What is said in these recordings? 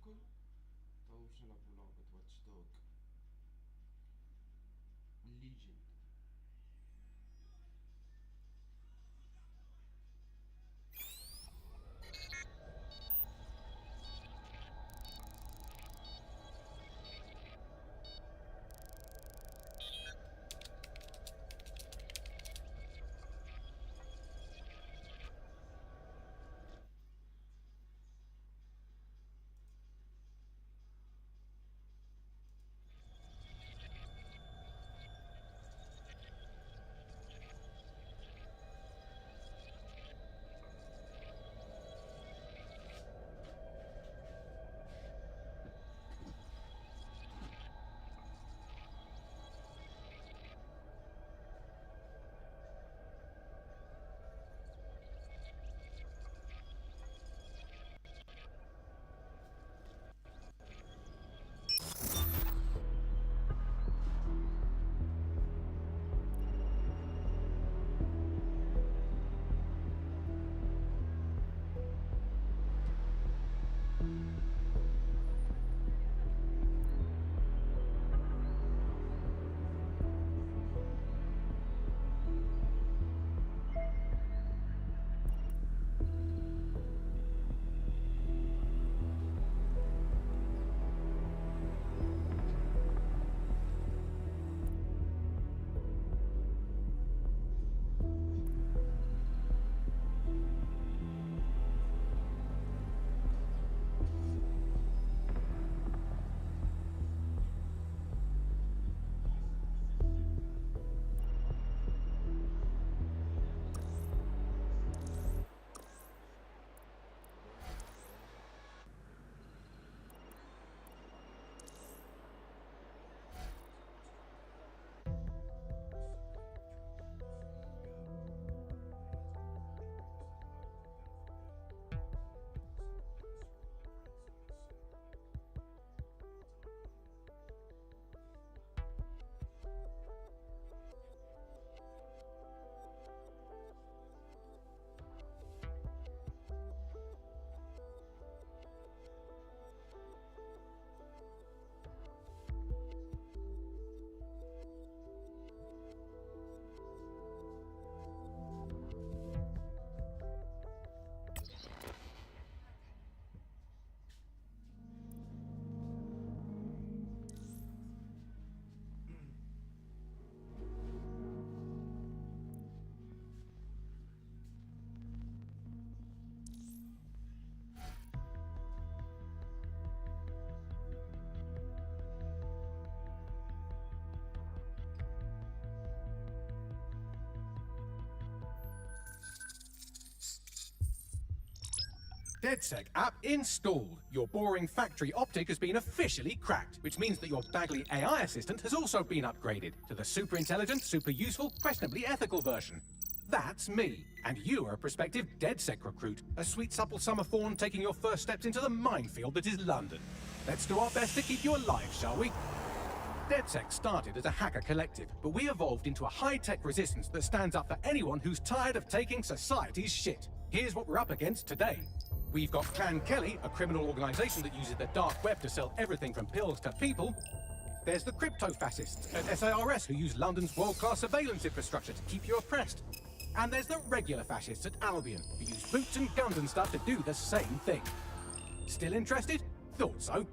الكل طوشنا بلعبة واتش دوج ليجن. DedSec app installed. Your boring factory optic has been officially cracked, which means that your Bagley AI assistant has also been upgraded to the super intelligent, super useful, questionably ethical version. That's me, and you are a prospective DedSec recruit, a sweet supple summer fawn taking your first steps into the minefield that is London. Let's do our best to keep you alive, shall we? DedSec started as a hacker collective, but we evolved into a high-tech resistance that stands up for anyone who's tired of taking society's shit. Here's what we're up against today. We've got Clan Kelly, a criminal organization that uses the dark web to sell everything from pills to people. There's the crypto-fascists at SARS who use London's world-class surveillance infrastructure to keep you oppressed. And there's the regular fascists at Albion who use boots and guns and stuff to do the same thing. Still interested? Thought so.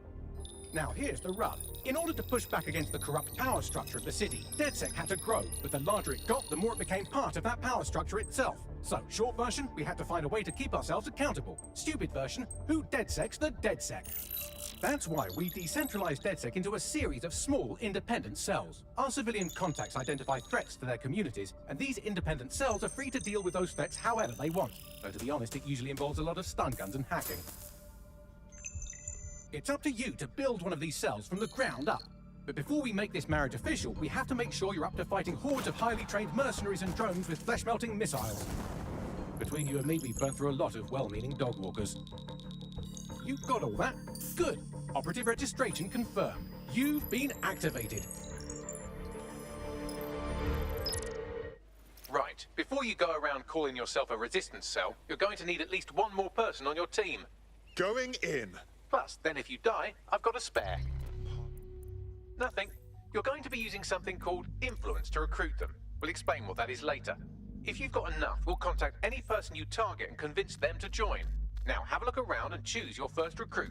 Now here's the rub. In order to push back against the corrupt power structure of the city, DedSec had to grow, but the larger it got, the more it became part of that power structure itself. So, short version, we had to find a way to keep ourselves accountable. Stupid version, who DedSec's the DedSec? That's why we decentralized DedSec into a series of small, independent cells. Our civilian contacts identify threats to their communities, and these independent cells are free to deal with those threats however they want. Though to be honest, it usually involves a lot of stun guns and hacking. It's up to you to build one of these cells from the ground up. But before we make this marriage official, we have to make sure you're up to fighting hordes of highly trained mercenaries and drones with flesh-melting missiles. Between you and me, we've burnt through a lot of well-meaning dog walkers. You got all that? Good. Operative registration confirmed. You've been activated. Right. Before you go around calling yourself a resistance cell, you're going to need at least one more person on your team. Going in. robust. Then if you die, I've got a spare. Nothing. You're going to be using something called influence to recruit them. We'll explain what that is later. If you've got enough, we'll contact any person you target and convince them to join. Now have a look around and choose your first recruit.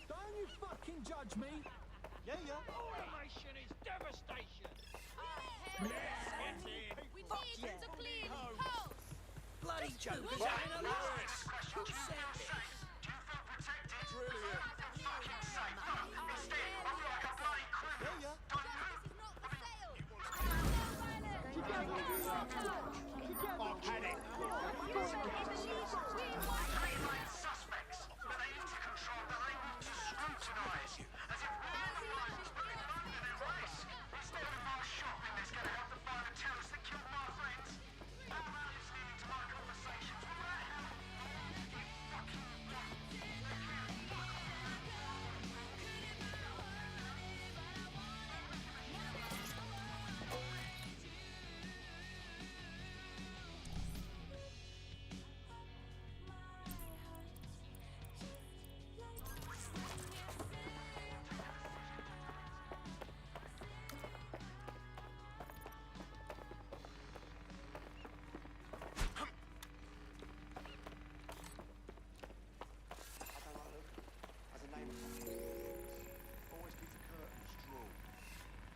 Don't you fucking judge me! Yeah, yeah. Automation is devastation! We need you to clean house! Bloody jokers having a laugh! Who said this? Yeah, yeah.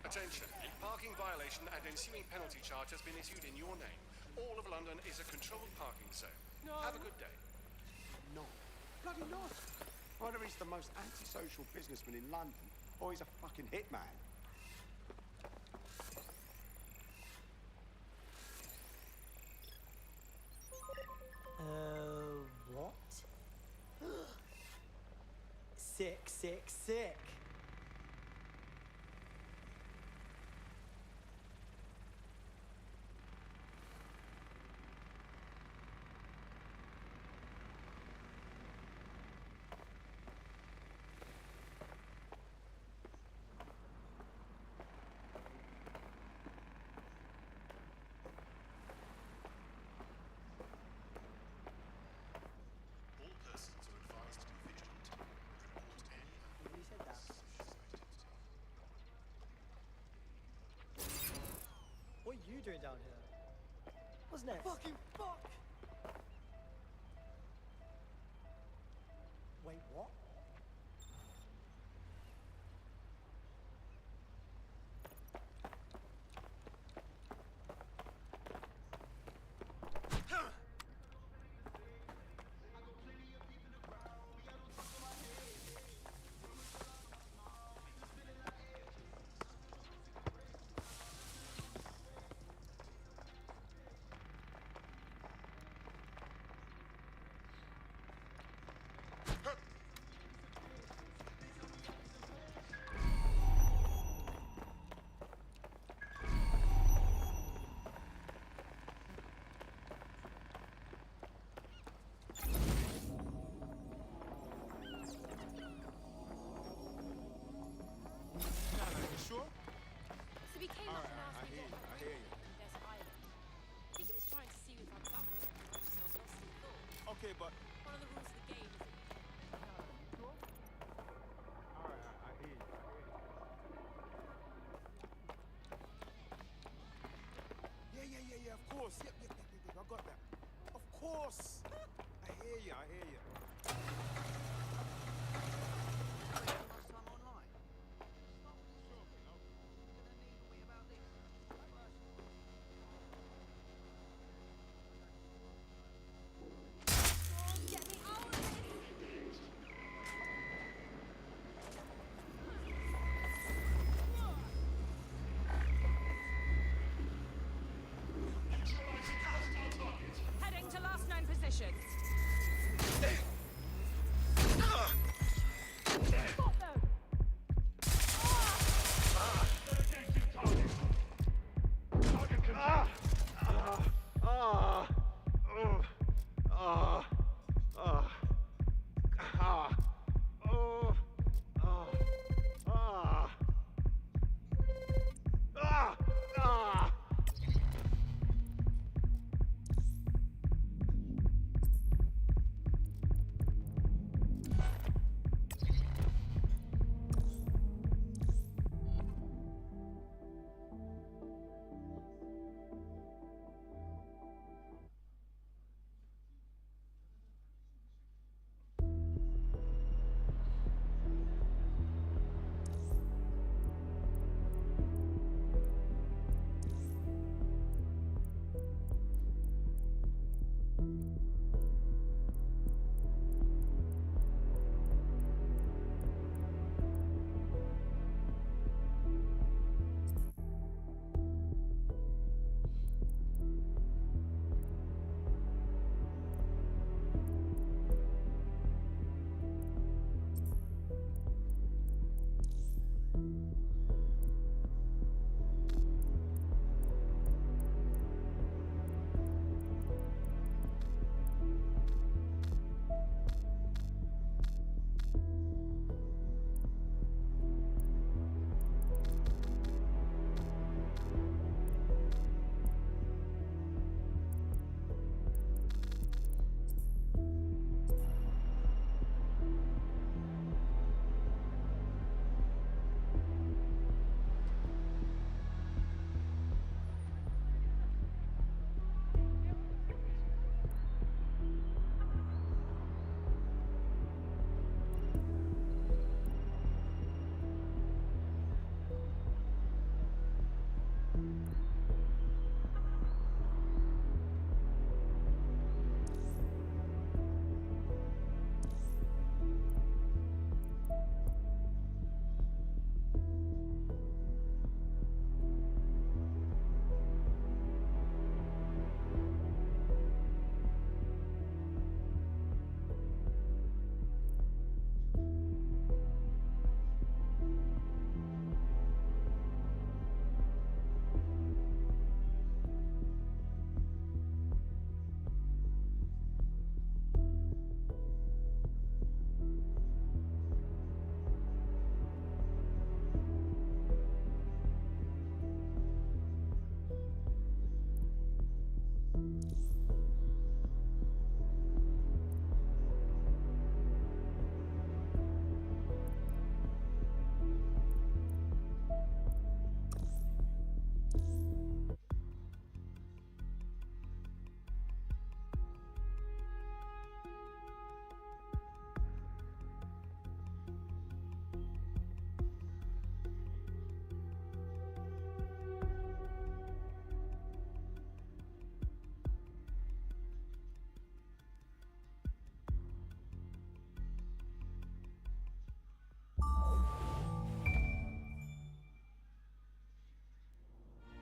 Attention. Parking violation and ensuing penalty charge has been issued in your name. All of London is a controlled parking zone. Have a good day. Not. Bloody not. Either he's the most antisocial businessman in London, or he's a fucking hitman. What? Sick, sick, sick. All persons are advised to be vigilant. Report any Nobody said that. What are you doing down here? What's next? Fucking fuck! Wait, what? Sure? So we came up and asked me what I hear you. Desert Island. I think he was trying to see if I was up for it. I just got lost in thought. Okay, but... One of the rules of the game is Alright, I hear you. Yeah, of course. Yep, I got that. Of course. I hear you. get me out of this! Heading to last known positions. Spot them!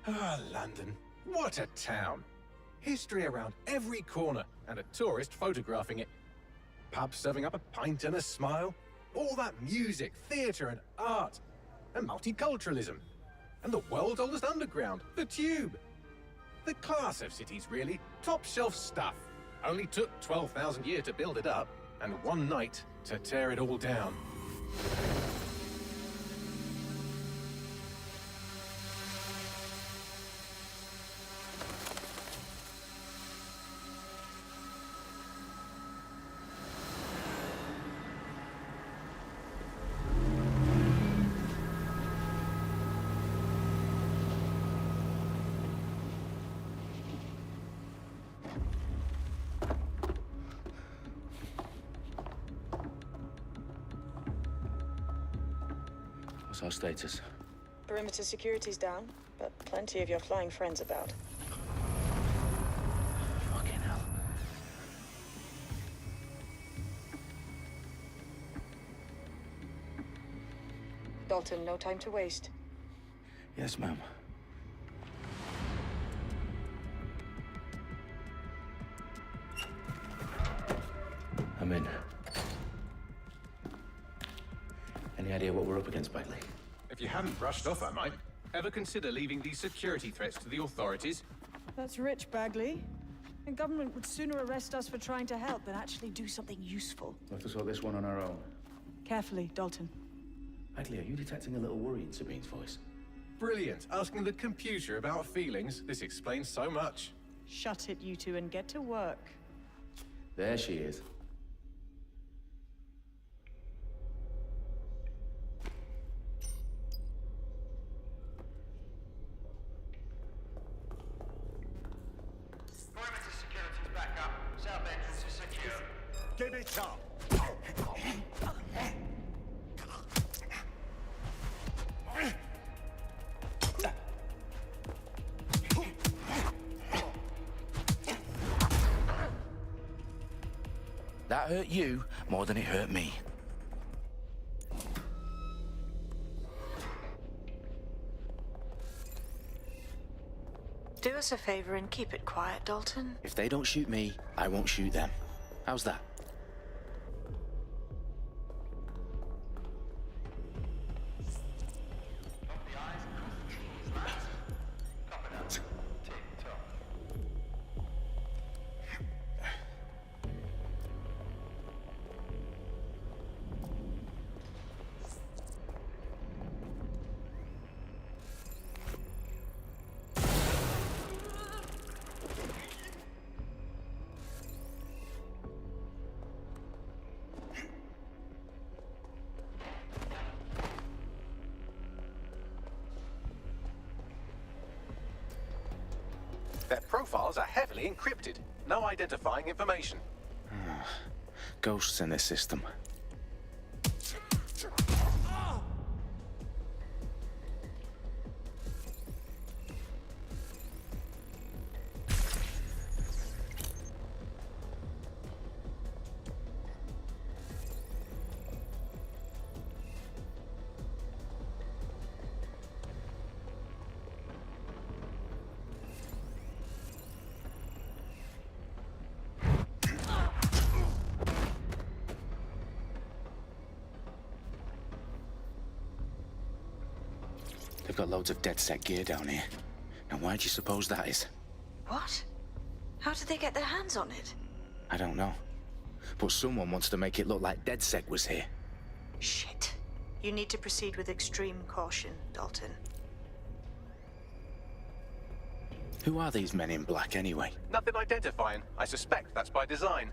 Ah, London. What a town. History around every corner, and a tourist photographing it. Pubs serving up a pint and a smile. All that music, theatre and art. And multiculturalism. And the world's oldest underground, the Tube. The class of cities, really. Top shelf stuff. Only took 12,000 years to build it up, and one night to tear it all down. What's our status? Perimeter security's down, but plenty of your flying friends about. Fucking hell. Dalton, no time to waste. Yes, ma'am. I'm in. Any idea what we're up against, Bagley? If you hadn't brushed off, I might. Ever consider leaving these security threats to the authorities? That's rich, Bagley. The government would sooner arrest us for trying to help than actually do something useful. We'll have to sort this one on our own. Carefully, Dalton. Bagley, are you detecting a little worry in Sabine's voice? Brilliant. Asking the computer about feelings. This explains so much. Shut it, you two, and get to work. There she is. Perimeter security's back up. South entrance is secure. Give it up! That hurt you more than it hurt me. Do us a favor and keep it quiet, Dalton. If they don't shoot me, I won't shoot them. How's that? Their profiles are heavily encrypted. No identifying information. Ghosts in this system. They've got loads of DedSec gear down here. Now, why do you suppose that is? What? How did they get their hands on it? I don't know. But someone wants to make it look like DedSec was here. Shit. You need to proceed with extreme caution, Dalton. Who are these men in black, anyway? Nothing identifying. I suspect that's by design.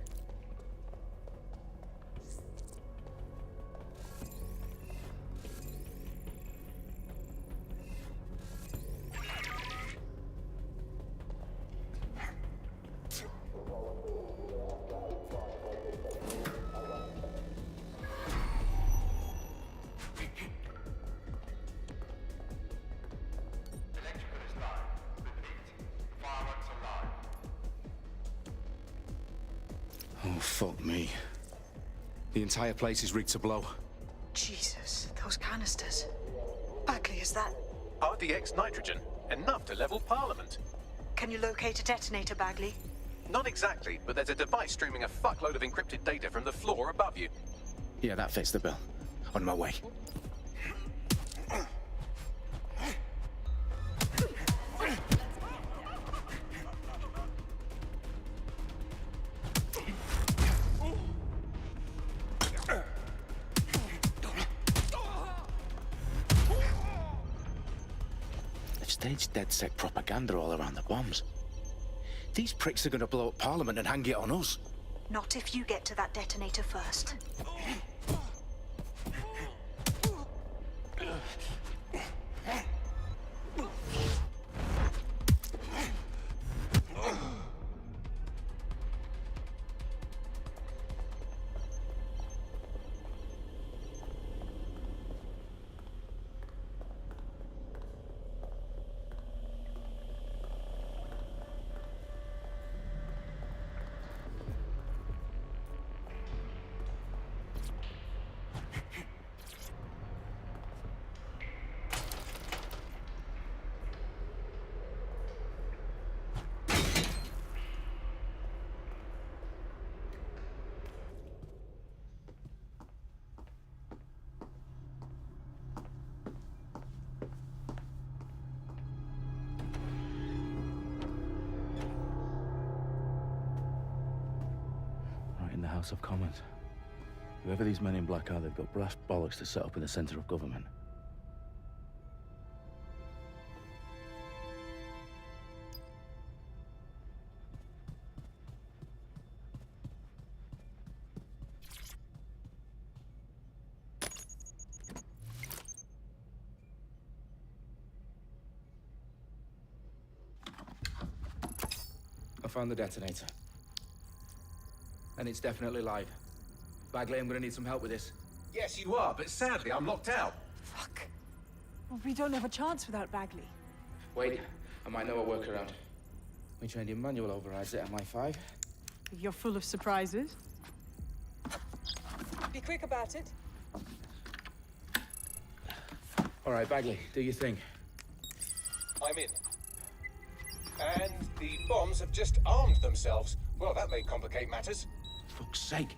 Oh, fuck me. The entire place is rigged to blow. Jesus, those canisters. Bagley, is that... RDX nitrogen. Enough to level Parliament. Can you locate a detonator, Bagley? Not exactly, but there's a device streaming a fuckload of encrypted data from the floor above you. Yeah, that fits the bill. On my way. They've staged DedSec propaganda all around the bombs. These pricks are gonna blow up Parliament and hang it on us. Not if you get to that detonator first. Right in the House of Commons. Whoever these men in black are, they've got brass bollocks to set up in the centre of government. I found the detonator. And it's definitely live. Bagley, I'm gonna need some help with this. Yes, you are, but sadly I'm locked out. Fuck. Well, we don't have a chance without Bagley. Wait, I might know a workaround. We trained in manual overrides at MI5. You're full of surprises. Be quick about it. All right, Bagley, do your thing. I'm in. And the bombs have just armed themselves. Well, that may complicate matters. Fuck's sake.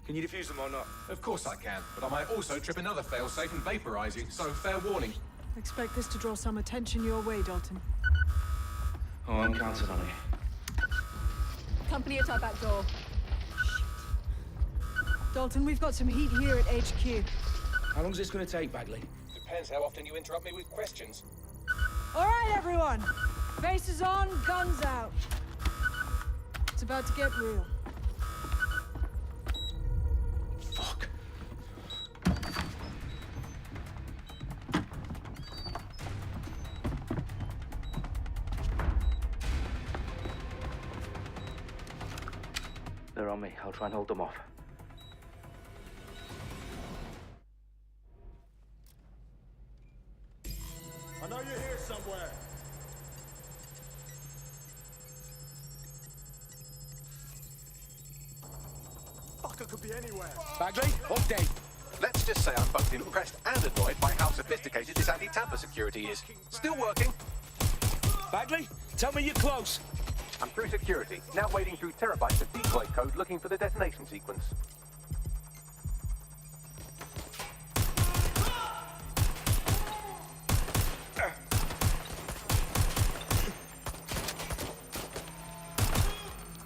Can you defuse them or not? Of course I can, but I might also trip another failsafe and vaporize you, so fair warning. Expect this to draw some attention your way, Dalton. Oh, I'm counting on it. Company at our back door. Shit. Dalton, we've got some heat here at HQ. How long is this gonna take, Bagley? Depends how often you interrupt me with questions. All right, everyone. Faces on, guns out. It's about to get real. Fuck. on me. I'll try and hold them off. I know you're here somewhere. Fucker could be anywhere. Bagley, update. Let's just say I'm both impressed and annoyed by how sophisticated this anti-tamper security is. Still working. Bagley, tell me you're close. I'm through security, now wading through terabytes of decoy code looking for the detonation sequence.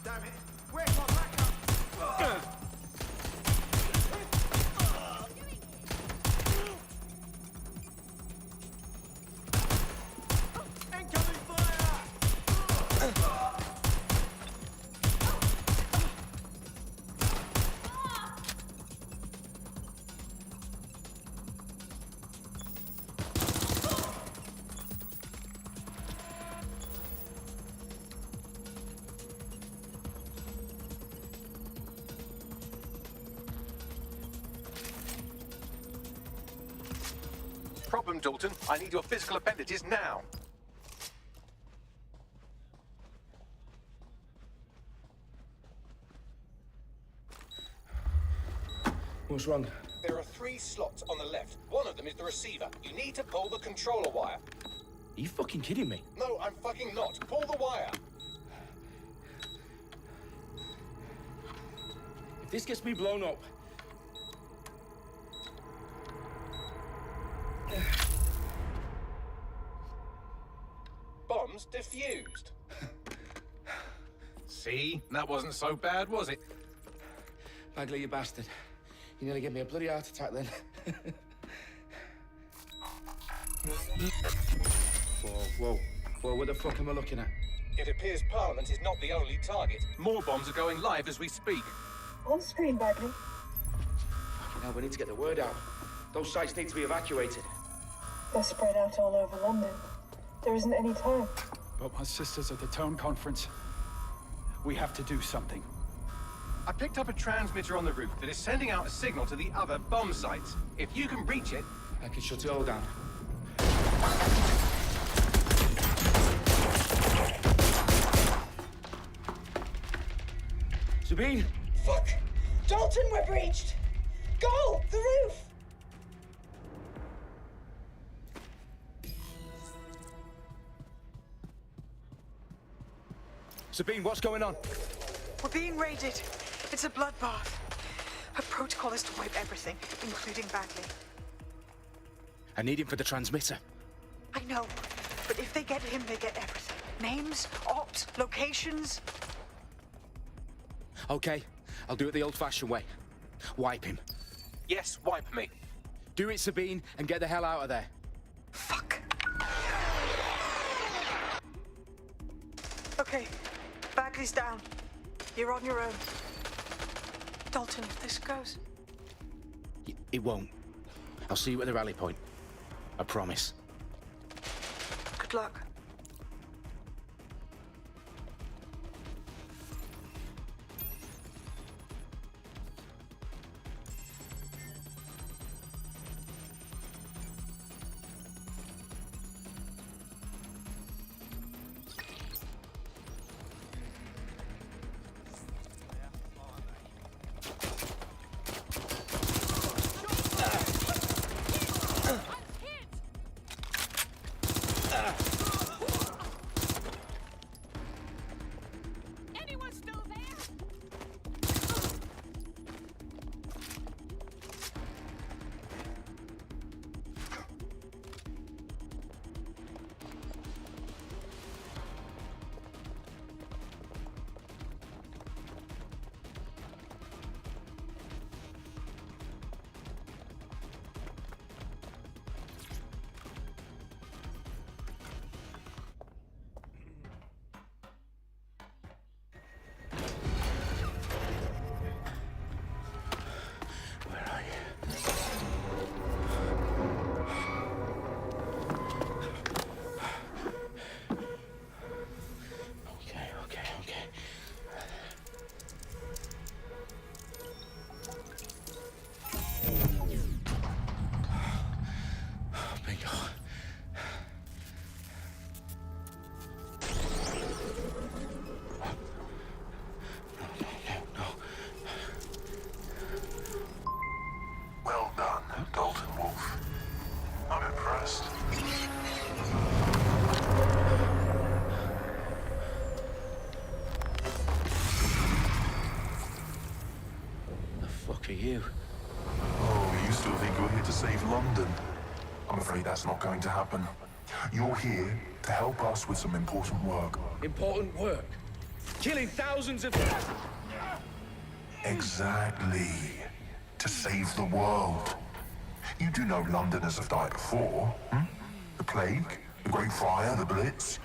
Damn it. Where's my backup? Incoming fire! Problem, Dalton. I need your physical appendages now. What's wrong? There are 3 slots on the left. One of them is the receiver. You need to pull the controller wire. Are you fucking kidding me? No, I'm fucking not. Pull the wire. If this gets me blown up... Bombs defused. See? That wasn't so bad, was it? Bagley, you bastard. You nearly gave me a bloody heart attack then. Whoa. What the fuck am I looking at? It appears Parliament is not the only target. More bombs are going live as we speak. On screen, Bagley. Fucking hell, we need to get the word out. Those sites need to be evacuated. They're spread out all over London. There isn't any time. But my sister's at the town conference. We have to do something. I picked up a transmitter on the roof that is sending out a signal to the other bomb sites. If you can reach it... I can shut it all down. Sabine! Fuck! Dalton, we're breached! Go! The roof! Sabine, what's going on? We're being raided. It's a bloodbath. Her protocol is to wipe everything, including Bagley. I need him for the transmitter. I know, but if they get him, they get everything. Names, ops, locations. Okay, I'll do it the old-fashioned way. Wipe him. Yes, wipe me. Do it, Sabine, and get the hell out of there. Fuck. Okay, Bagley's down. You're on your own. Dalton, if this goes... It won't. I'll see you at the rally point. I promise. Good luck. Dalton Wolf. I'm impressed. The fuck are you? Oh, you still think you're here to save London? I'm afraid that's not going to happen. You're here to help us with some important work. Important work? Killing thousands of... Exactly. To save the world. You do know Londoners have died before, hmm? The plague, the Great Fire, the Blitz.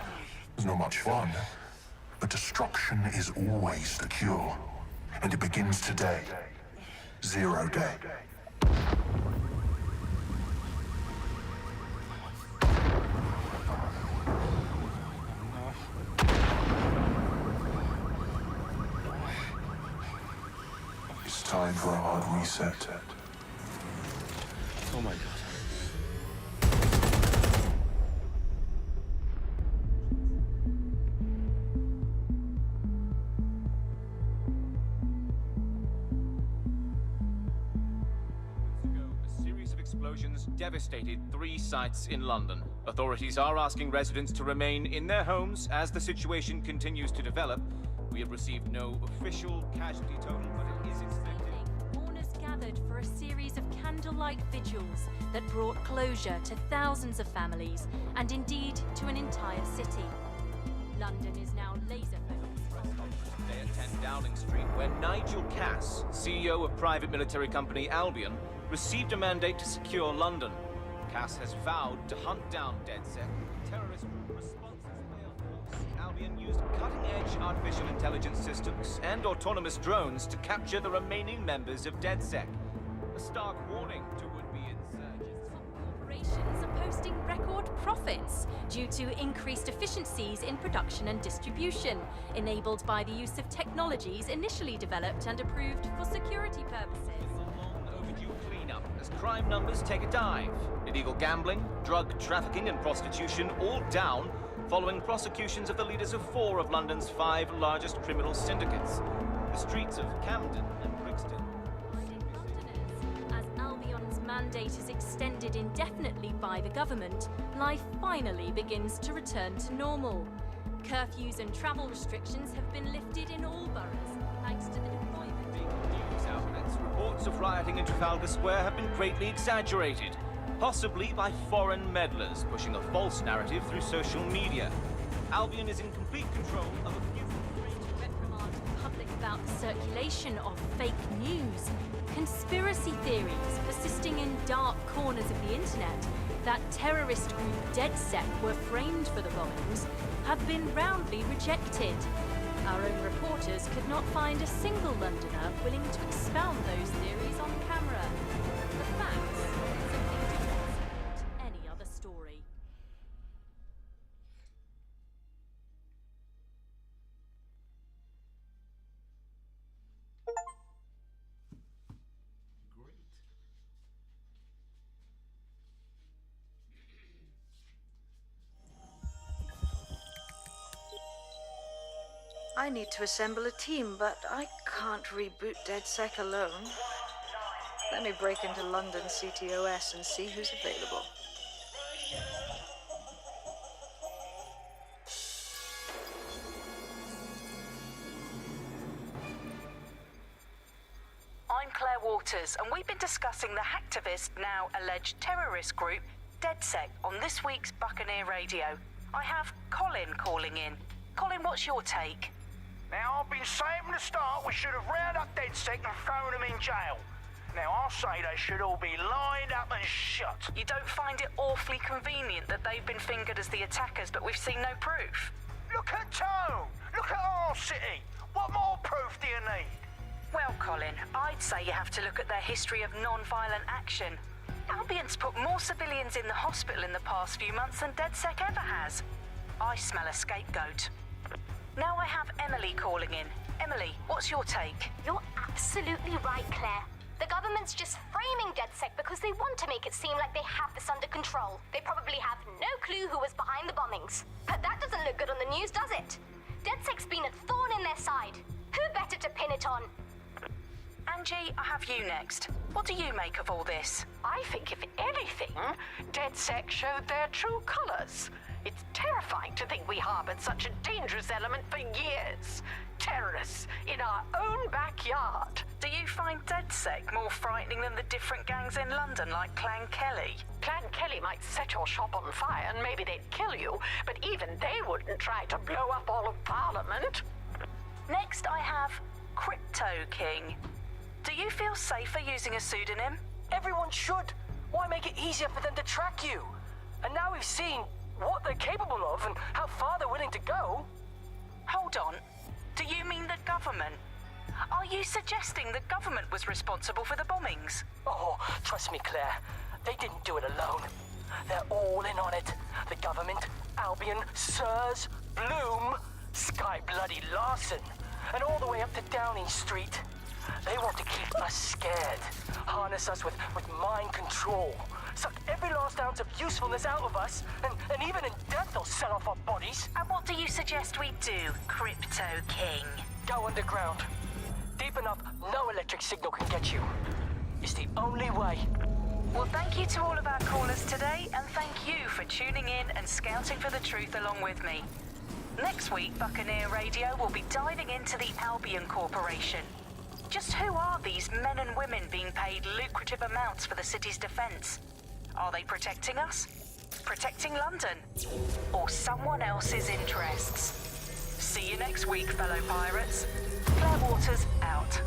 It's not much fun. But destruction is always the cure. And it begins today. 0 day. It's time for a hard reset. Oh my god. A series of explosions devastated 3 sites in London. Authorities are asking residents to remain in their homes as the situation continues to develop. We have received no official casualty total, but it is expected. Mourners gathered for a series of candlelight vigils that brought closure to thousands of families and indeed to an entire city. London is now laser-focused. Press conference today at 10 Downing Street, where Nigel Cass, CEO of private military company Albion, received a mandate to secure London. Cass has vowed to hunt down DedSec. Terrorist responses failed. Albion used cutting-edge artificial intelligence systems and autonomous drones to capture the remaining members of DedSec. A stark warning to would-be insurgents. Corporations are posting record profits due to increased efficiencies in production and distribution, enabled by the use of technologies initially developed and approved for security purposes. Overdue cleanup as crime numbers take a dive. Illegal gambling, drug trafficking and prostitution all down following prosecutions of the leaders of 4 of London's 5 largest criminal syndicates. The streets of Camden and Brixton. As Albion's mandate is extended indefinitely by the government, life finally begins to return to normal. Curfews and travel restrictions have been lifted in all boroughs, thanks to the deployment. News outlets, reports of rioting in Trafalgar Square have been greatly exaggerated, possibly by foreign meddlers pushing a false narrative through social media. Albion is in complete control of a few... reprimand the public about the circulation of fake news, conspiracy theories persisting in dark corners of the internet that terrorist group DedSec were framed for the bombings have been roundly rejected. Our own reporters could not find a single Londoner willing to expound those theories on camera. The facts simply do not support any other story. I need to assemble a team, but I can't reboot DedSec alone. Let me break into London CTOS and see who's available. I'm Claire Waters, and we've been discussing the hacktivist, now alleged terrorist group, DedSec, on this week's Buccaneer Radio. I have Colin calling in. Colin, what's your take? Now, I've been saying from the start we should have rounded up DedSec and thrown them in jail. Now, I'll say they should all be lined up and shot. You don't find it awfully convenient that they've been fingered as the attackers, but we've seen no proof? Look at Tone! Look at our city! What more proof do you need? Well, Colin, I'd say you have to look at their history of non-violent action. Albion's put more civilians in the hospital in the past few months than DedSec ever has. I smell a scapegoat. Now I have Emily calling in. Emily, what's your take? You're absolutely right, Claire. The government's just framing DedSec because they want to make it seem like they have this under control. They probably have no clue who was behind the bombings. But that doesn't look good on the news, does it? DedSec's been a thorn in their side. Who better to pin it on? Angie, I have you next. What do you make of all this? I think, if anything, DedSec showed their true colors. It's terrifying to think we harbored such a dangerous element for years. Terrorists in our own backyard. Do you find DedSec more frightening than the different gangs in London, like Clan Kelly? Clan Kelly might set your shop on fire and maybe they'd kill you, but even they wouldn't try to blow up all of Parliament. Next, I have Crypto King. Do you feel safer using a pseudonym? Everyone should. Why make it easier for them to track you? And now we've seen what they're capable of and how far they're willing to go. Hold on. Do you mean the government? Are you suggesting the government was responsible for the bombings? Oh, trust me, Claire. They didn't do it alone. They're all in on it. The government, Albion, Sirs, Bloom, Sky Bloody Larson, and all the way up to Downing Street. They want to keep us scared, harness us with mind control, suck every last ounce of usefulness out of us, and even in death they'll sell off our bodies. And what do you suggest we do, Crypto King? Go underground. Deep enough, no electric signal can get you. It's the only way. Well, thank you to all of our callers today, and thank you for tuning in and scouting for the truth along with me. Next week, Buccaneer Radio will be diving into the Albion Corporation. Just who are these men and women being paid lucrative amounts for the city's defense? Are they protecting us? Protecting London? Or someone else's interests? See you next week, fellow pirates. Claire Waters out.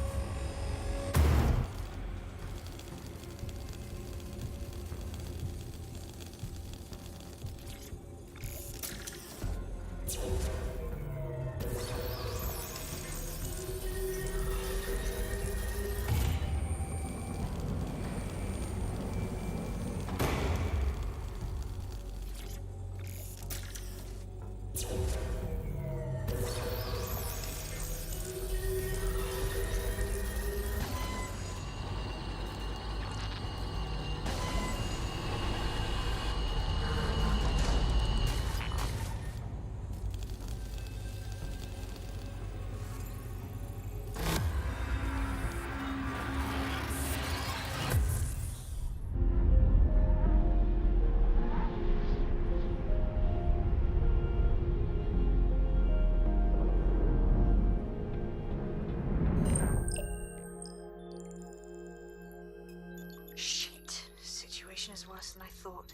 Worse than I thought.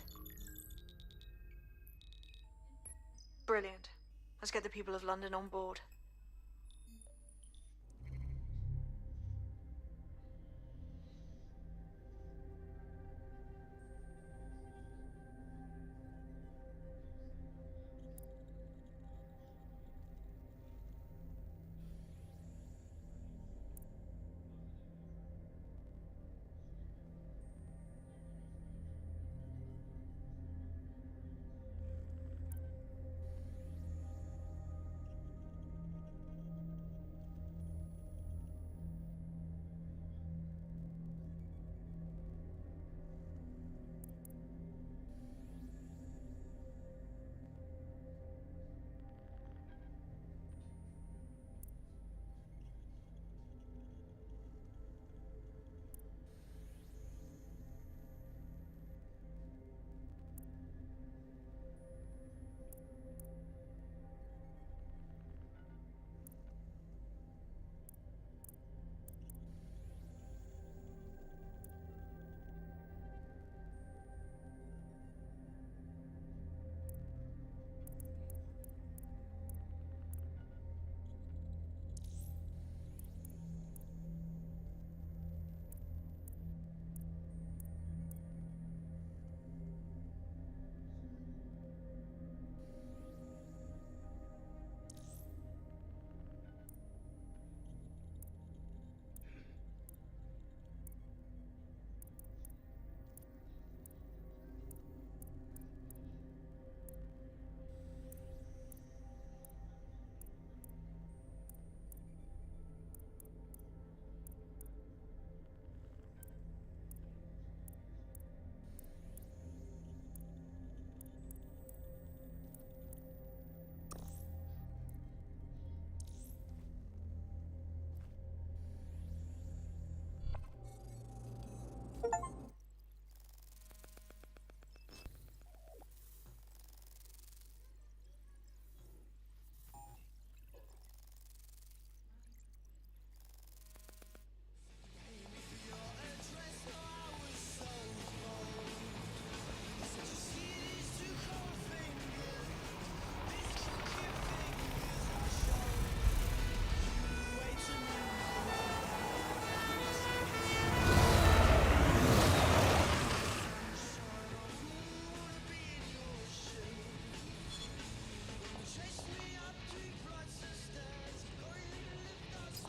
Brilliant. Let's get the people of London on board.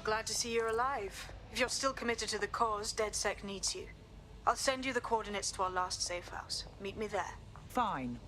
glad to see you're alive. If you're still committed to the cause, DedSec needs you. I'll send you the coordinates to our last safe house. Meet me there. Fine.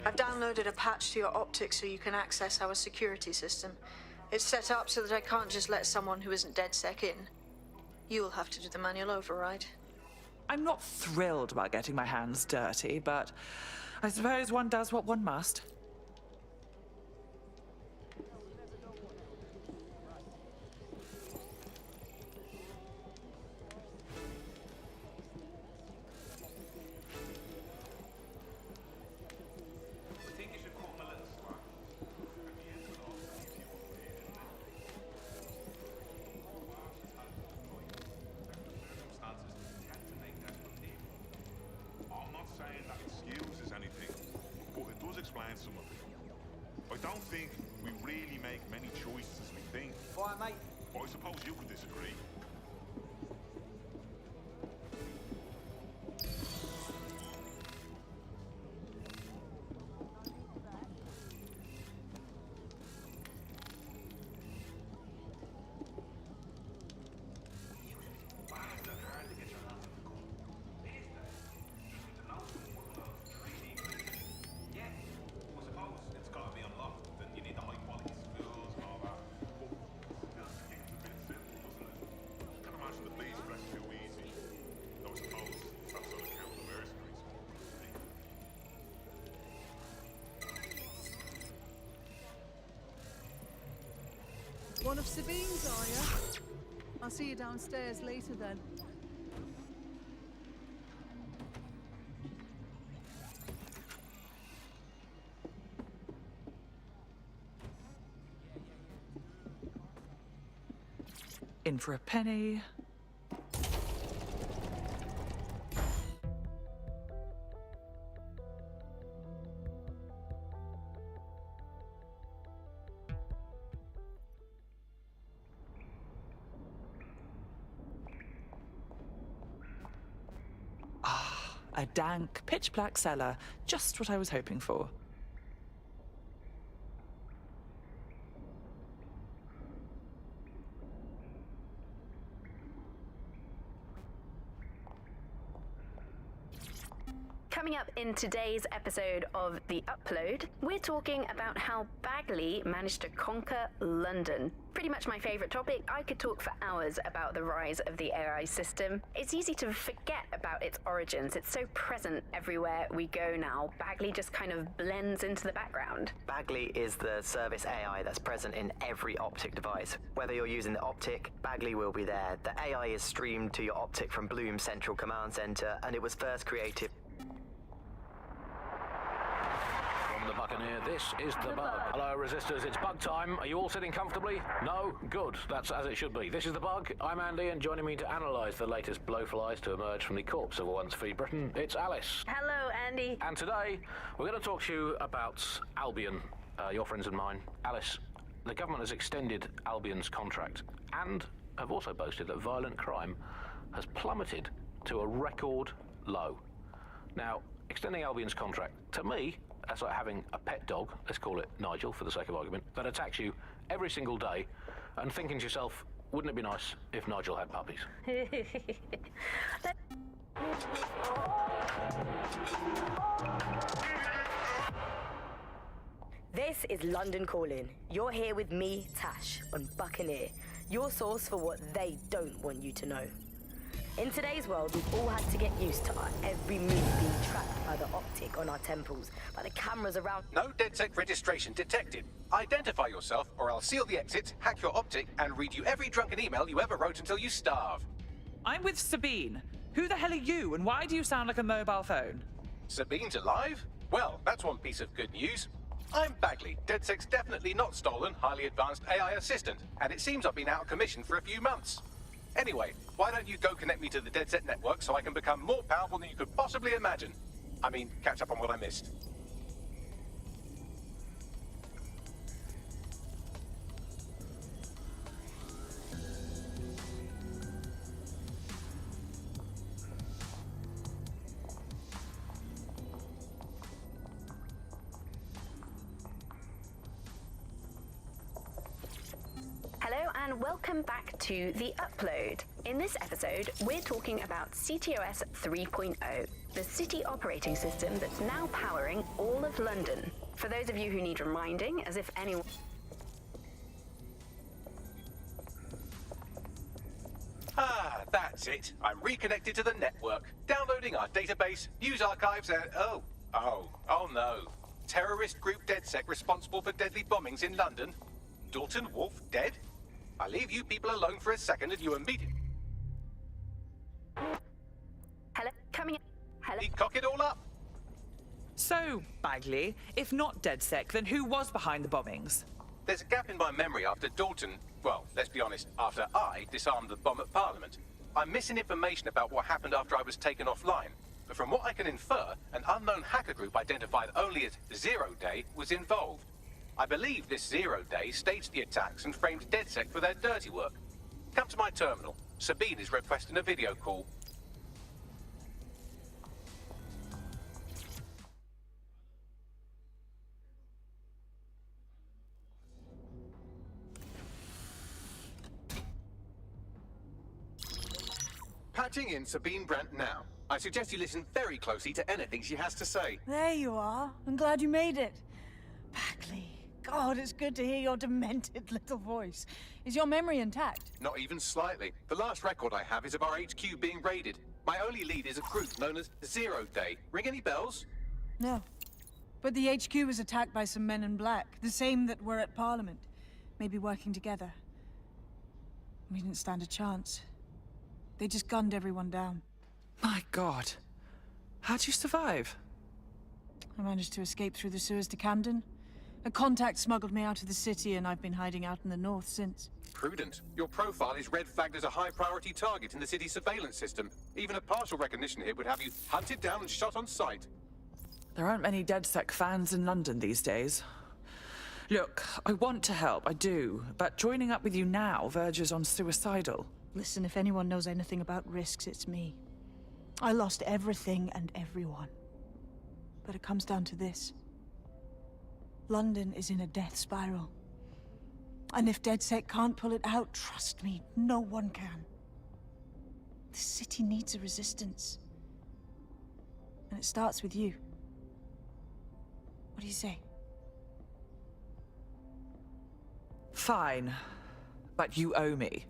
I've downloaded a patch to your optics so you can access our security system. It's set up so that I can't just let someone who isn't DedSec in. You'll have to do the manual override. I'm not thrilled about getting my hands dirty, but I suppose one does what one must. I don't think we really make many choices as we think. Why, mate? But I suppose you could disagree. One of Sabine's, are you? I'll see you downstairs later then. In for a penny. A dank, pitch-black cellar. Just what I was hoping for. Coming up in today's episode of The Upload, we're talking about how Bagley managed to conquer London. Pretty much my favourite topic. I could talk for hours about the rise of the AI system. It's easy to forget about its origins. It's so present everywhere we go now. Bagley just kind of blends into the background. Bagley is the service AI that's present in every Optic device. Whether you're using the Optic, Bagley will be there. The AI is streamed to your Optic from Bloom's central command center, and it was first created. The Buccaneer, this is the Bug. Hello, Resistors, it's bug time. Are you all sitting comfortably? No? Good. That's as it should be. This is the Bug. I'm Andy, and joining me to analyse the latest blowflies to emerge from the corpse of a once free Britain, it's Alice. Hello, Andy. And today, we're going to talk to you about Albion, your friends and mine. Alice, the government has extended Albion's contract, and have also boasted that violent crime has plummeted to a record low. Now, extending Albion's contract, to me, that's like having a pet dog, let's call it Nigel for the sake of argument, that attacks you every single day and thinking to yourself, wouldn't it be nice if Nigel had puppies? This is London Calling. You're here with me, Tash, on Buccaneer, your source for what they don't want you to know. In today's world, we've all had to get used to our every move being tracked by the Optic on our temples, by the cameras around. No DedSec registration detected. Identify yourself, or I'll seal the exits, hack your Optic, and read you every drunken email you ever wrote until you starve. I'm with Sabine. Who the hell are you, and why do you sound like a mobile phone? Sabine's alive? Well, that's one piece of good news. I'm Bagley, DedSec's definitely not stolen, highly advanced AI assistant, and it seems I've been out of commission for a few months. Anyway, why don't you go connect me to the DedSec network so I can become more powerful than you could possibly imagine? I mean, catch up on what I missed. Hello and welcome back to The Upload. In this episode, we're talking about CTOS 3.0, the city operating system that's now powering all of London. For those of you who need reminding, as if anyone... Ah, that's it. I'm reconnected to the network, downloading our database, news archives, and... Oh no. Terrorist group DedSec responsible for deadly bombings in London? Dalton Wolf dead? I leave you people alone for a second and you immediately... Hello? Coming in. Hello? Cock it all up. So, Bagley, if not DedSec, then who was behind the bombings? There's a gap in my memory after Dalton... Well, let's be honest, after I disarmed the bomb at Parliament. I'm missing information about what happened after I was taken offline. But from what I can infer, an unknown hacker group identified only as Zero Day was involved. I believe this Zero Day staged the attacks and framed DedSec for their dirty work. Come to my terminal. Sabine is requesting a video call. Patching in Sabine Brandt now. I suggest you listen very closely to anything she has to say. There you are. I'm glad you made it. Bagley. God, it's good to hear your demented little voice. Is your memory intact? Not even slightly. The last record I have is of our HQ being raided. My only lead is a group known as Zero Day. Ring any bells? No. But the HQ was attacked by some men in black, the same that were at Parliament. Maybe working together. We didn't stand a chance. They just gunned everyone down. My God. How'd you survive? I managed to escape through the sewers to Camden. A contact smuggled me out of the city, and I've been hiding out in the north since. Prudent. Your profile is red flagged as a high-priority target in the city's surveillance system. Even a partial recognition here would have you hunted down and shot on sight. There aren't many DedSec fans in London these days. Look, I want to help, I do, but joining up with you now verges on suicidal. Listen, if anyone knows anything about risks, it's me. I lost everything and everyone. But it comes down to this. London is in a death spiral. And if DedSec can't pull it out, trust me, no one can. The city needs a resistance. And it starts with you. What do you say? Fine. But you owe me.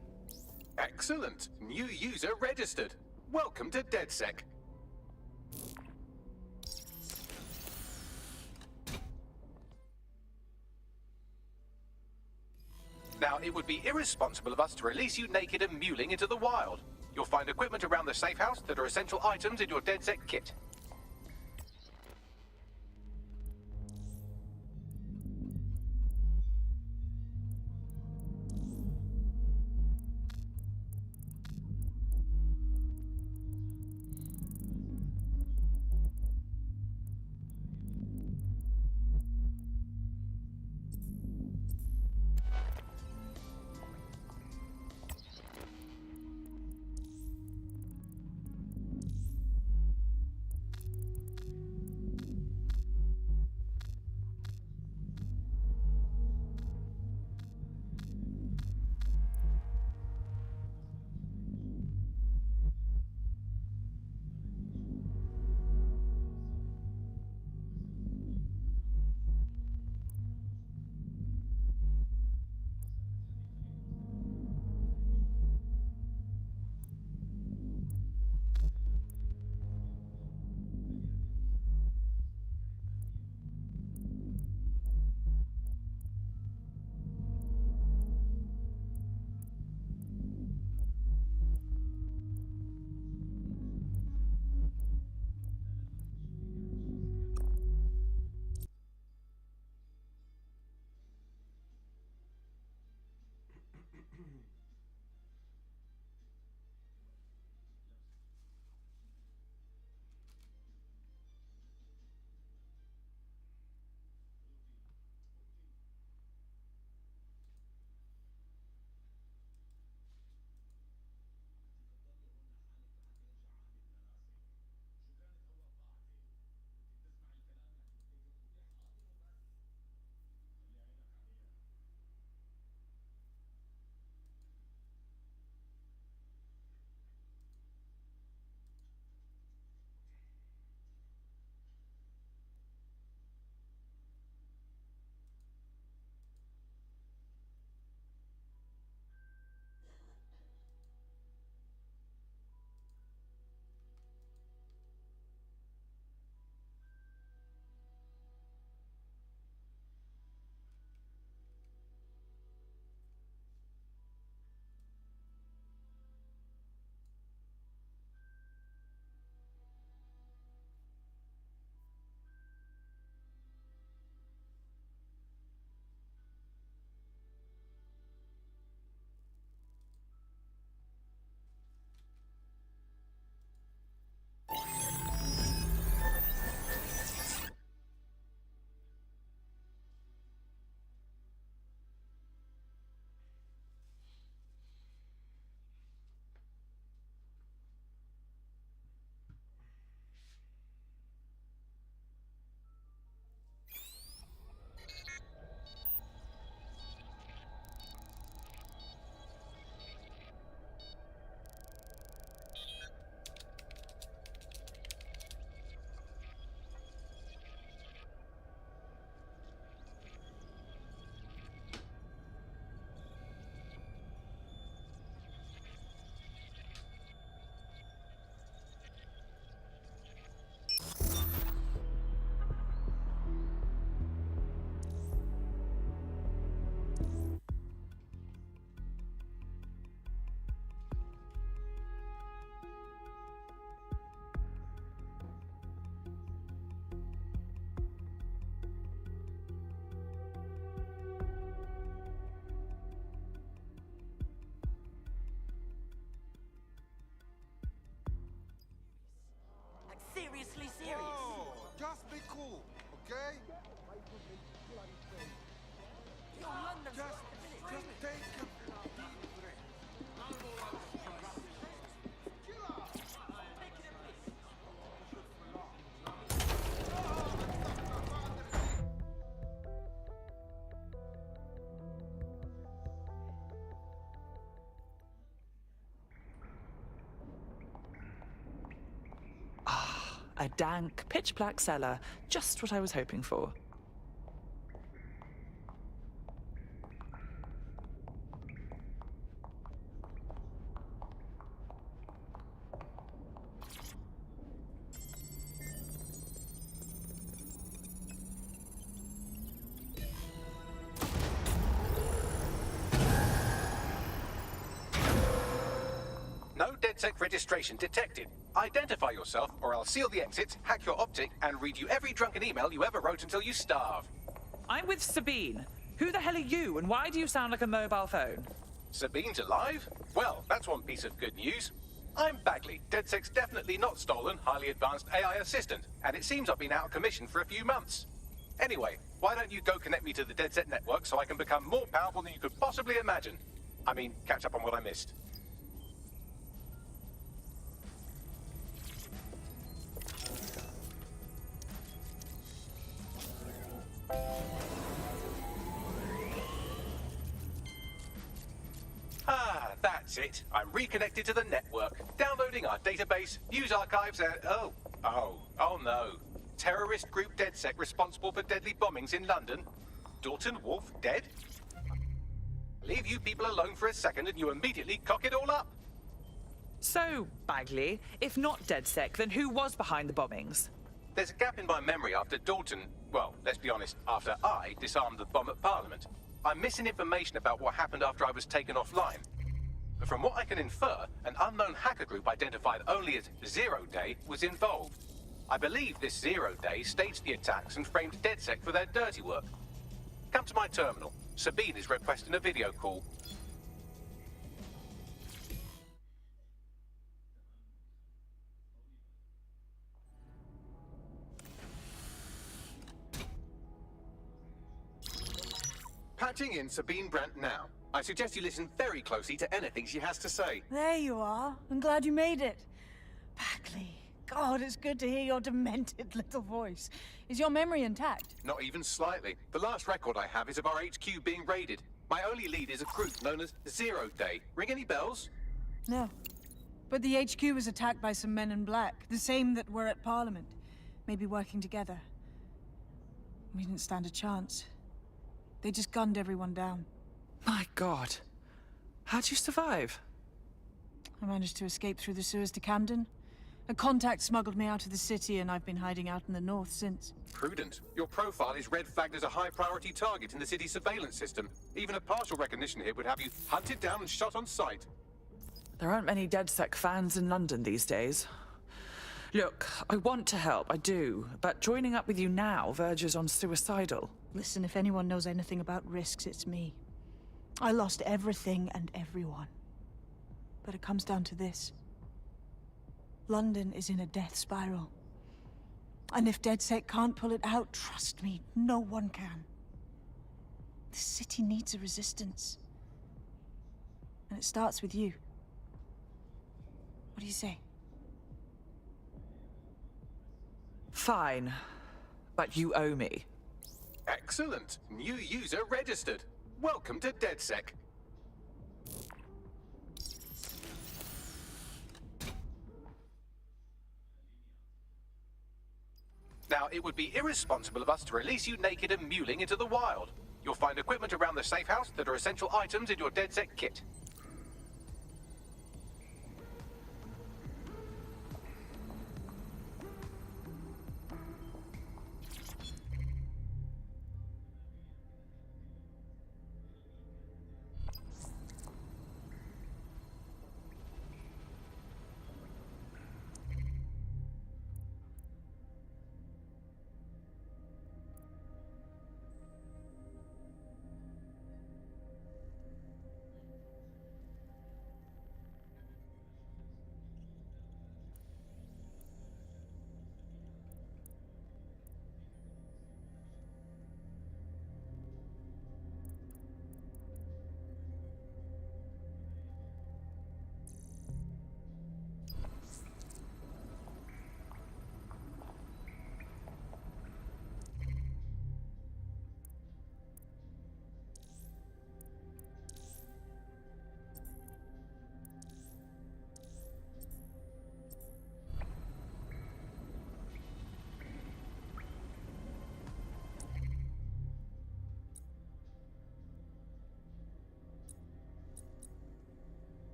Excellent. New user registered. Welcome to DedSec. Now, it would be irresponsible of us to release you naked and mewling into the wild. You'll find equipment around the safe house that are essential items in your DedSec kit. Seriously serious. Whoa, just be cool, okay? Yo, London. Just take a deep breath. A dank, pitch-black cellar. Just what I was hoping for. No DedSec registration detected. Identify yourself, or I'll seal the exits, hack your optic, and read you every drunken email you ever wrote until you starve. I'm with Sabine. Who the hell are you, and why do you sound like a mobile phone? Sabine's alive? Well, that's one piece of good news. I'm Bagley, DedSec's definitely not stolen, highly advanced AI assistant, and it seems I've been out of commission for a few months. Anyway, why don't you go connect me to the DedSec network so I can become more powerful than you could possibly imagine? I mean, catch up on what I missed. Ah, that's it. I'm reconnected to the network, downloading our database, news archives, and oh no. Terrorist group DedSec responsible for deadly bombings in London. Dalton Wolf dead? Leave you people alone for a second and you immediately cock it all up. So, Bagley, if not DedSec, then who was behind the bombings? There's a gap in my memory after Dalton, well, let's be honest, after I disarmed the bomb at Parliament. I'm missing information about what happened after I was taken offline. But from what I can infer, an unknown hacker group identified only as Zero Day was involved. I believe this Zero Day staged the attacks and framed DedSec for their dirty work. Come to my terminal. Sabine is requesting a video call. Patching in Sabine Brandt now. I suggest you listen very closely to anything she has to say. There you are. I'm glad you made it. Bagley. God, it's good to hear your demented little voice. Is your memory intact? Not even slightly. The last record I have is of our HQ being raided. My only lead is a group known as Zero Day. Ring any bells? No. But the HQ was attacked by some men in black, the same that were at Parliament. Maybe working together. We didn't stand a chance. They just gunned everyone down. My God. How'd you survive? I managed to escape through the sewers to Camden. A contact smuggled me out of the city, and I've been hiding out in the north since. Prudent. Your profile is red flagged as a high-priority target in the city's surveillance system. Even a partial recognition here would have you hunted down and shot on sight. There aren't many DedSec fans in London these days. Look, I want to help, I do, but joining up with you now verges on suicidal. Listen, if anyone knows anything about risks, it's me. I lost everything and everyone. But it comes down to this. London is in a death spiral. And if DedSec can't pull it out, trust me, no one can. The city needs a resistance. And it starts with you. What do you say? Fine, but you owe me. Excellent. New user registered. Welcome to DedSec. Now, it would be irresponsible of us to release you naked and mewling into the wild. You'll find equipment around the safe house that are essential items in your DedSec kit.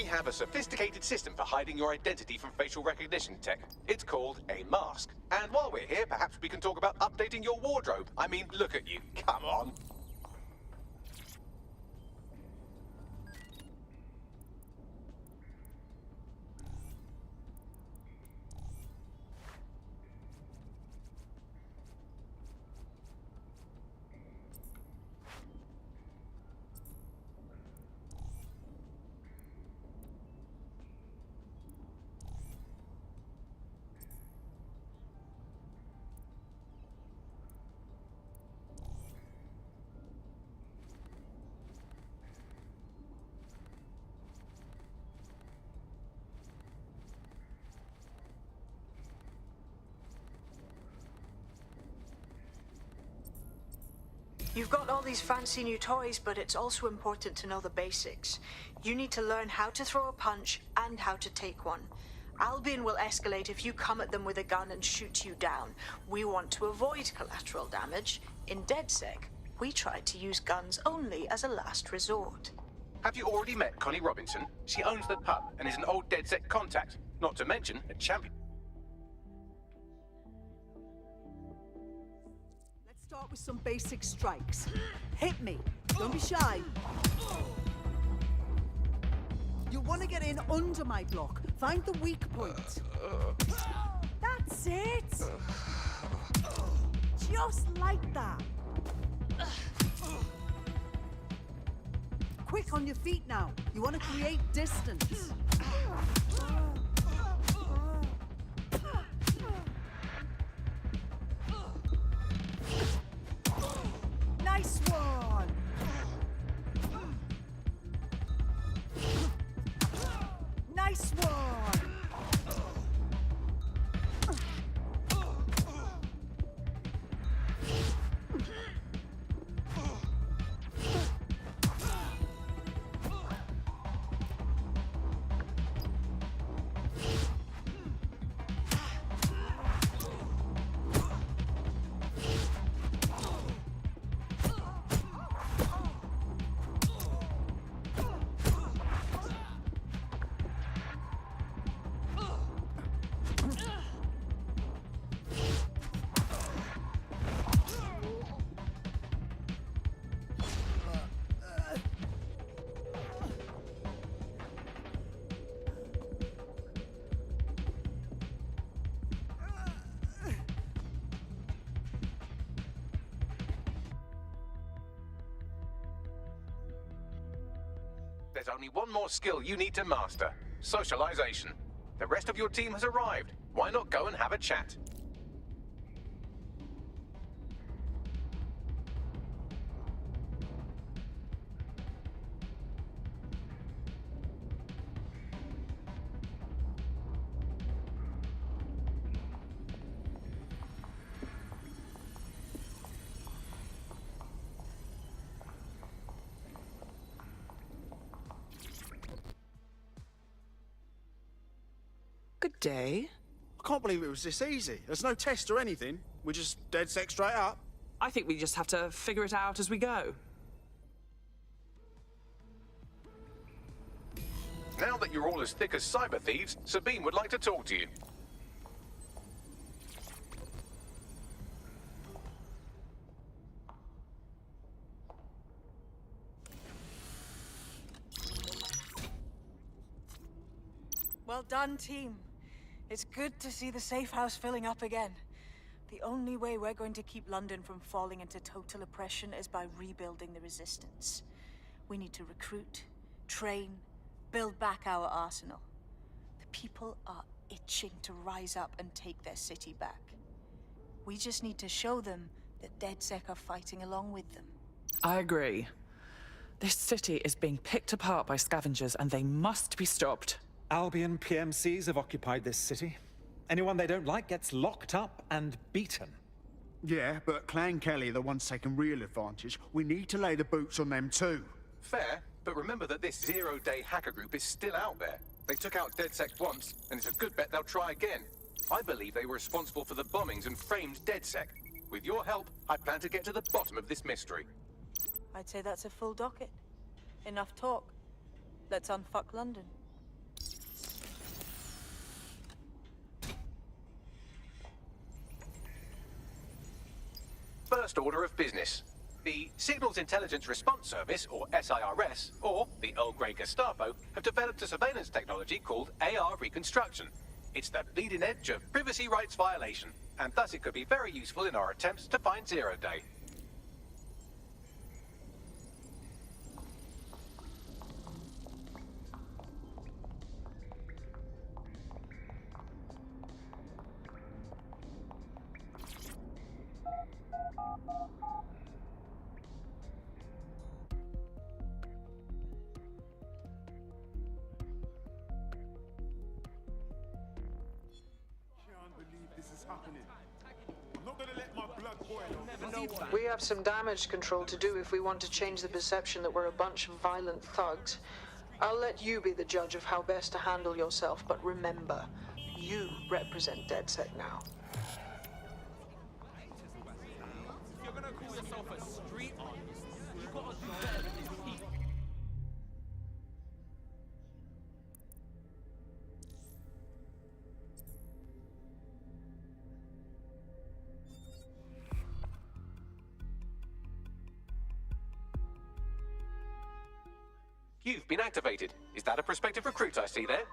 We have a sophisticated system for hiding your identity from facial recognition tech. It's called a mask. And while we're here, perhaps we can talk about updating your wardrobe. I mean, look at you. Come on. You've got all these fancy new toys, but it's also important to know the basics. You need to learn how to throw a punch and how to take one. Albion will escalate if you come at them with a gun and shoot you down. We want to avoid collateral damage. In DedSec, we try to use guns only as a last resort. Have you already met Connie Robinson? She owns the pub and is an old DedSec contact. Not to mention a champion. Start with some basic strikes. Hit me. Don't be shy. You'll want to get in under my block. Find the weak point. That's it. Just like that. Quick on your feet now. You want to create distance. Nice one! Nice one! There's only one more skill you need to master. Socialization. The rest of your team has arrived. Why not go and have a chat? Good day. I can't believe it was this easy. There's no test or anything. We're just DedSec straight up. I think we just have to figure it out as we go. Now that you're all as thick as cyber thieves, Sabine would like to talk to you. Well done, team. It's good to see the safe house filling up again. The only way we're going to keep London from falling into total oppression is by rebuilding the resistance. We need to recruit, train, build back our arsenal. The people are itching to rise up and take their city back. We just need to show them that DedSec are fighting along with them. I agree. This city is being picked apart by scavengers and they must be stopped. Albion PMCs have occupied this city. Anyone they don't like gets locked up and beaten. Yeah, but Clan Kelly are the ones taking real advantage. We need to lay the boots on them too. Fair, but remember that this zero-day hacker group is still out there. They took out DedSec once, and it's a good bet they'll try again. I believe they were responsible for the bombings and framed DedSec. With your help, I plan to get to the bottom of this mystery. I'd say that's a full docket. Enough talk. Let's unfuck London. first order of business. The Signals Intelligence Response Service, or SIRS, or the Earl Grey Gestapo, have developed a surveillance technology called AR Reconstruction. It's the bleeding edge of privacy rights violation, and thus it could be very useful in our attempts to find Zero Day. We have some damage control to do if we want to change the perception that we're a bunch of violent thugs. I'll let you be the judge of how best to handle yourself, but remember, you represent DedSec now. If you're gonna call yourself a street artist, you gotta do better than this heat. You've been activated. Is that a prospective recruit I see there?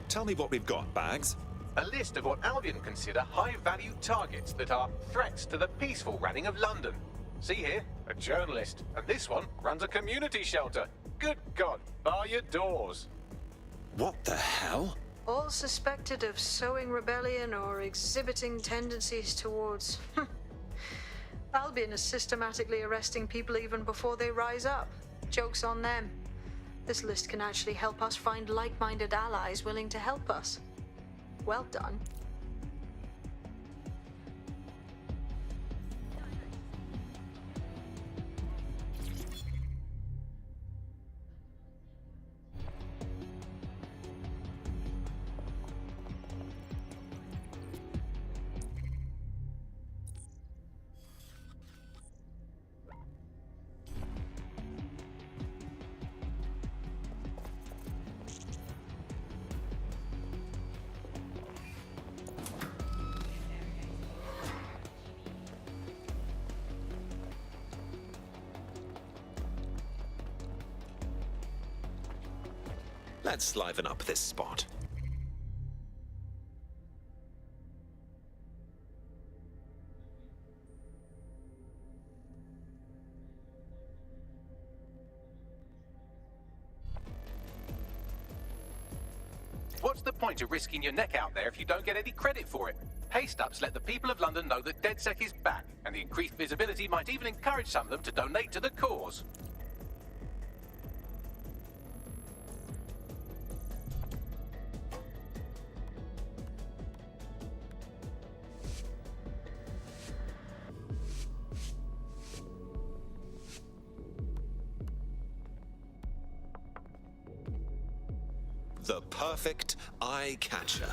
Tell me what we've got, Bags. A list of what Albion consider high-value targets that are threats to the peaceful running of London. See here, a journalist, and this one runs a community shelter. Good God, bar your doors. What the hell? All suspected of sowing rebellion or exhibiting tendencies towards... Albion is systematically arresting people even before they rise up. Joke's on them. This list can actually help us find like-minded allies willing to help us. Well done. Let's liven up this spot. What's the point of risking your neck out there if you don't get any credit for it? Pay-stubs let the people of London know that DedSec is back, and the increased visibility might even encourage some of them to donate to the cause. The perfect eye catcher.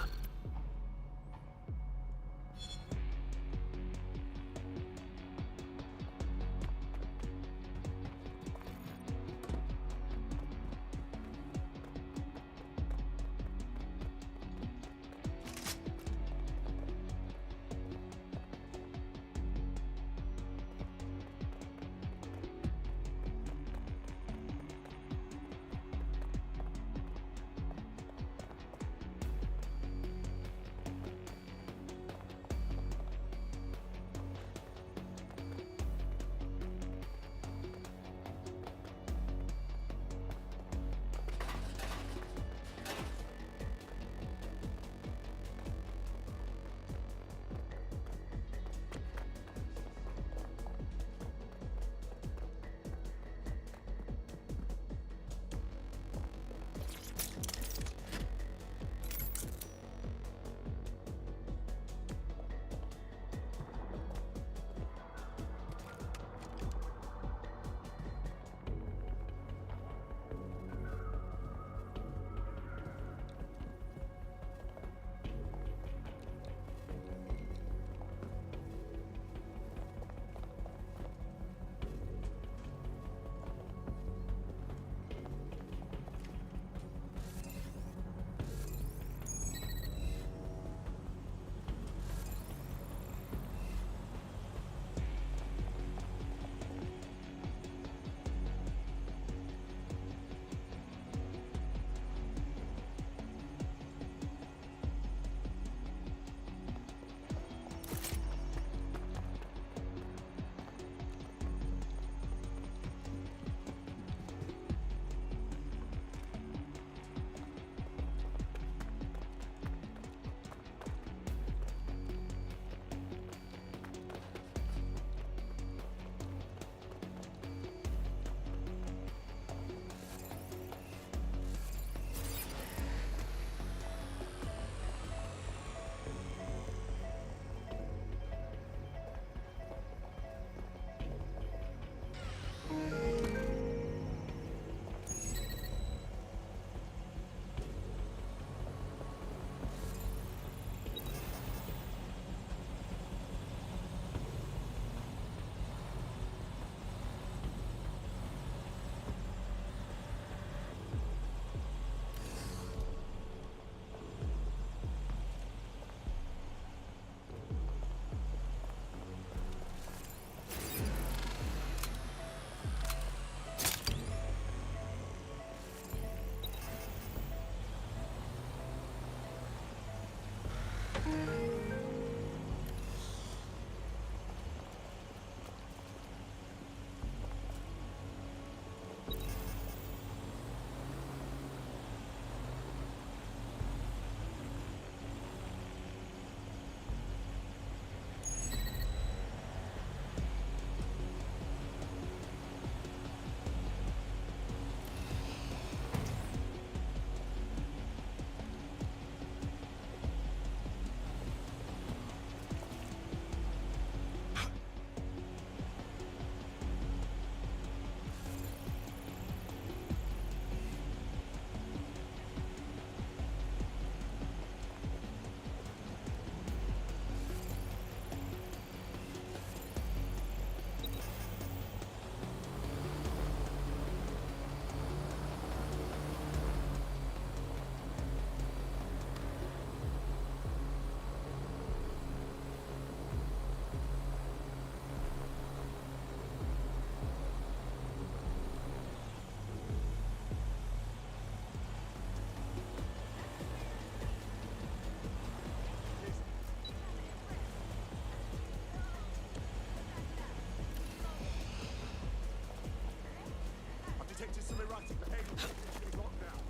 erratic behavior we got now.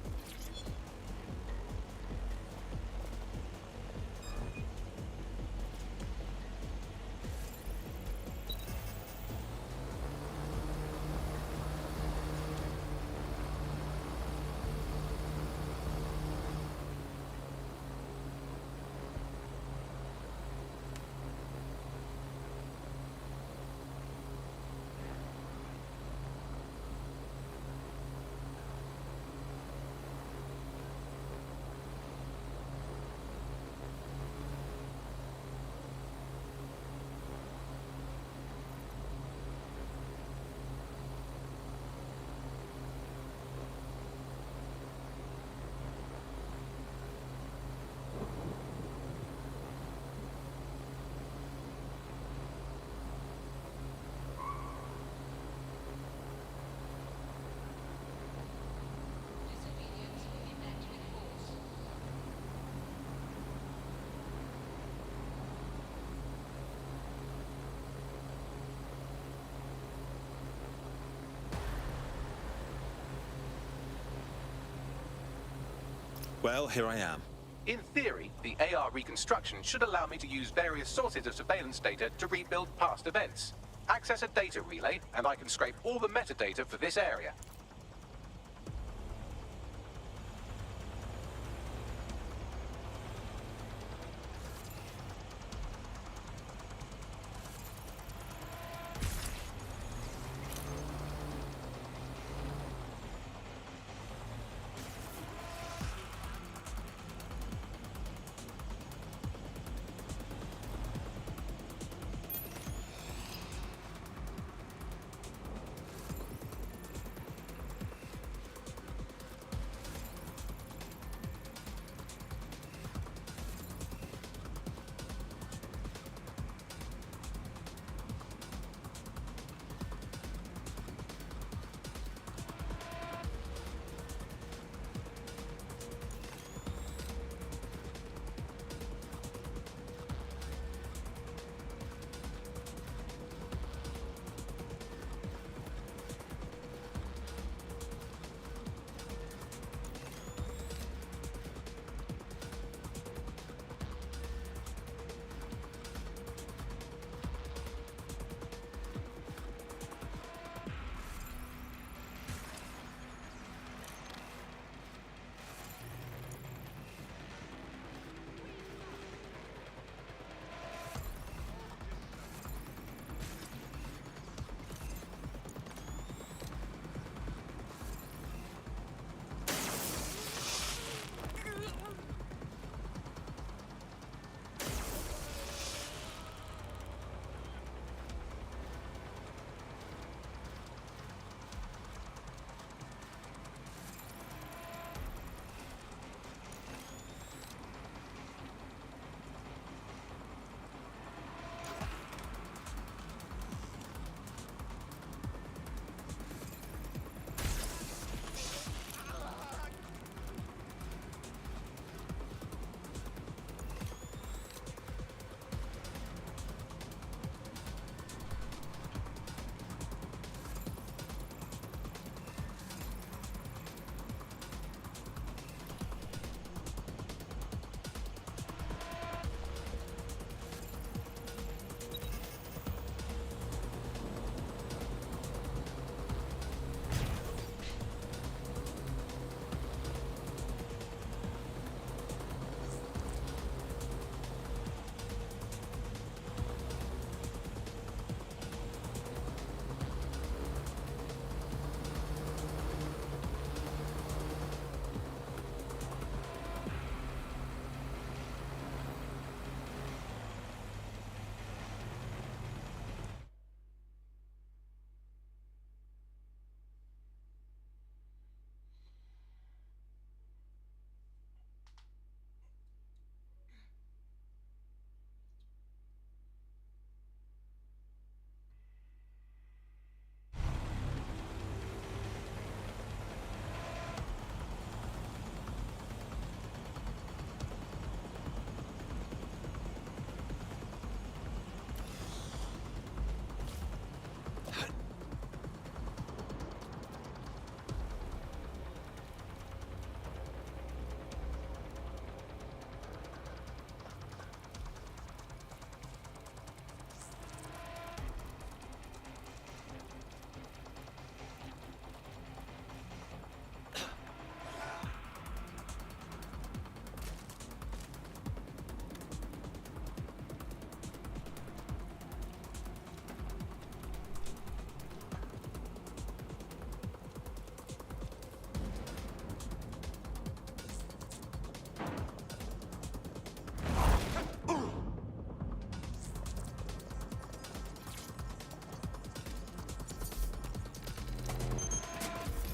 Well, here I am. In theory, the AR reconstruction should allow me to use various sources of surveillance data to rebuild past events. Access a data relay, and I can scrape all the metadata for this area.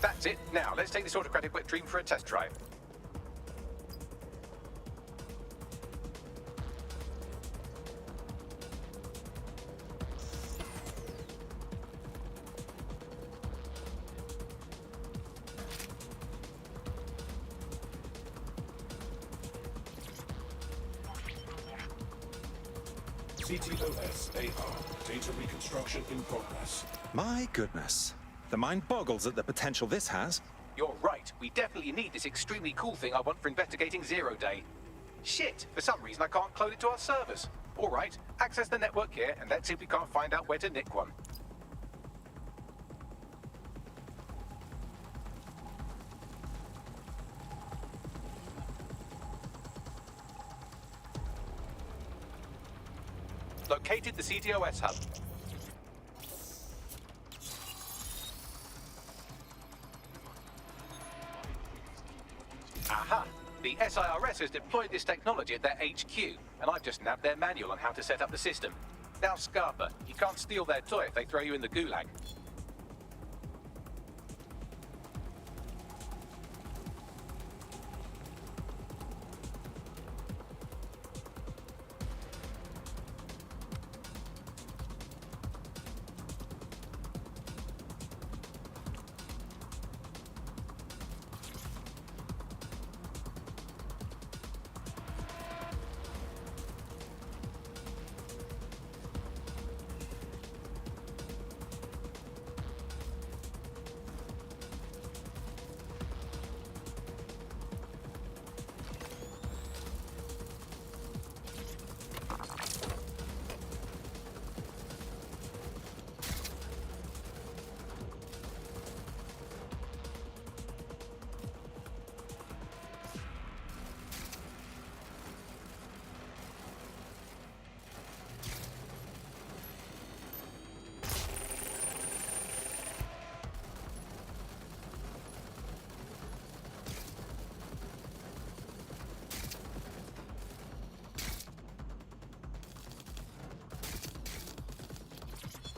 That's it. Now, let's take this autocratic wet dream for a test drive. CTOS AR. Data reconstruction in progress. My goodness. The mind boggles at the potential this has. You're right. We definitely need this extremely cool thing I want for investigating Zero Day. Shit! For some reason I can't clone it to our servers. Alright, access the network here and let's see if we can't find out where to nick one. Located the CTOS hub. Aha! The SIRS has deployed this technology at their HQ, and I've just nabbed their manual on how to set up the system. Now, Scarpa, you can't steal their toy if they throw you in the gulag.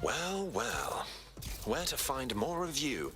Well, well. Where to find more of you?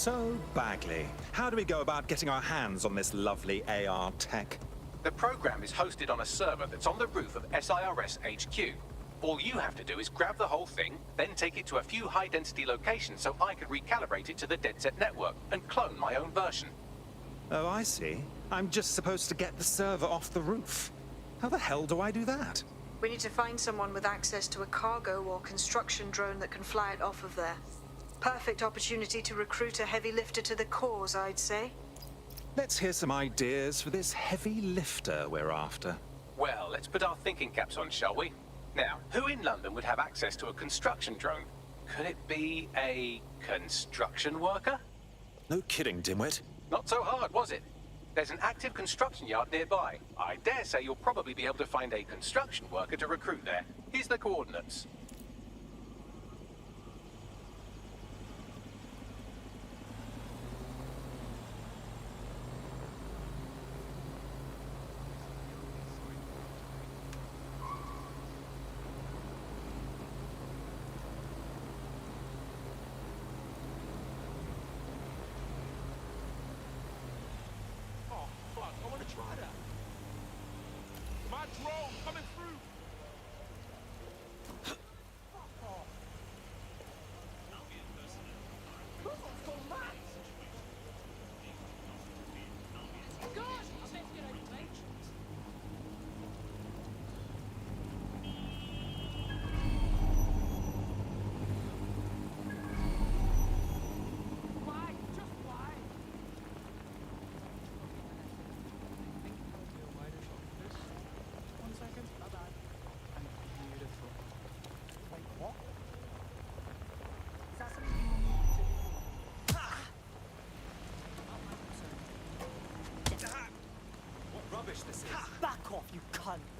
So, Bagley, how do we go about getting our hands on this lovely AR tech? The program is hosted on a server that's on the roof of SIRS HQ. All you have to do is grab the whole thing, then take it to a few high-density locations so I can recalibrate it to the DedSec network and clone my own version. Oh, I see. I'm just supposed to get the server off the roof. How the hell do I do that? We need to find someone with access to a cargo or construction drone that can fly it off of there. Perfect opportunity to recruit a heavy lifter to the cause, I'd say. Let's hear some ideas for this heavy lifter we're after. Well, let's put our thinking caps on, shall we? Now, who in London would have access to a construction drone? Could it be a construction worker? No kidding, dimwit. Not so hard, was it? There's an active construction yard nearby. I dare say you'll probably be able to find a construction worker to recruit there. Here's the coordinates. I want to try that. My drone coming through. Fuck off. Who's so mad? Gosh, I bet you don't make Why? Just why? One second. Bye-bye. And beautiful. Wait, what? Is that something you want me to do? What rubbish this is. Back off, you cunt!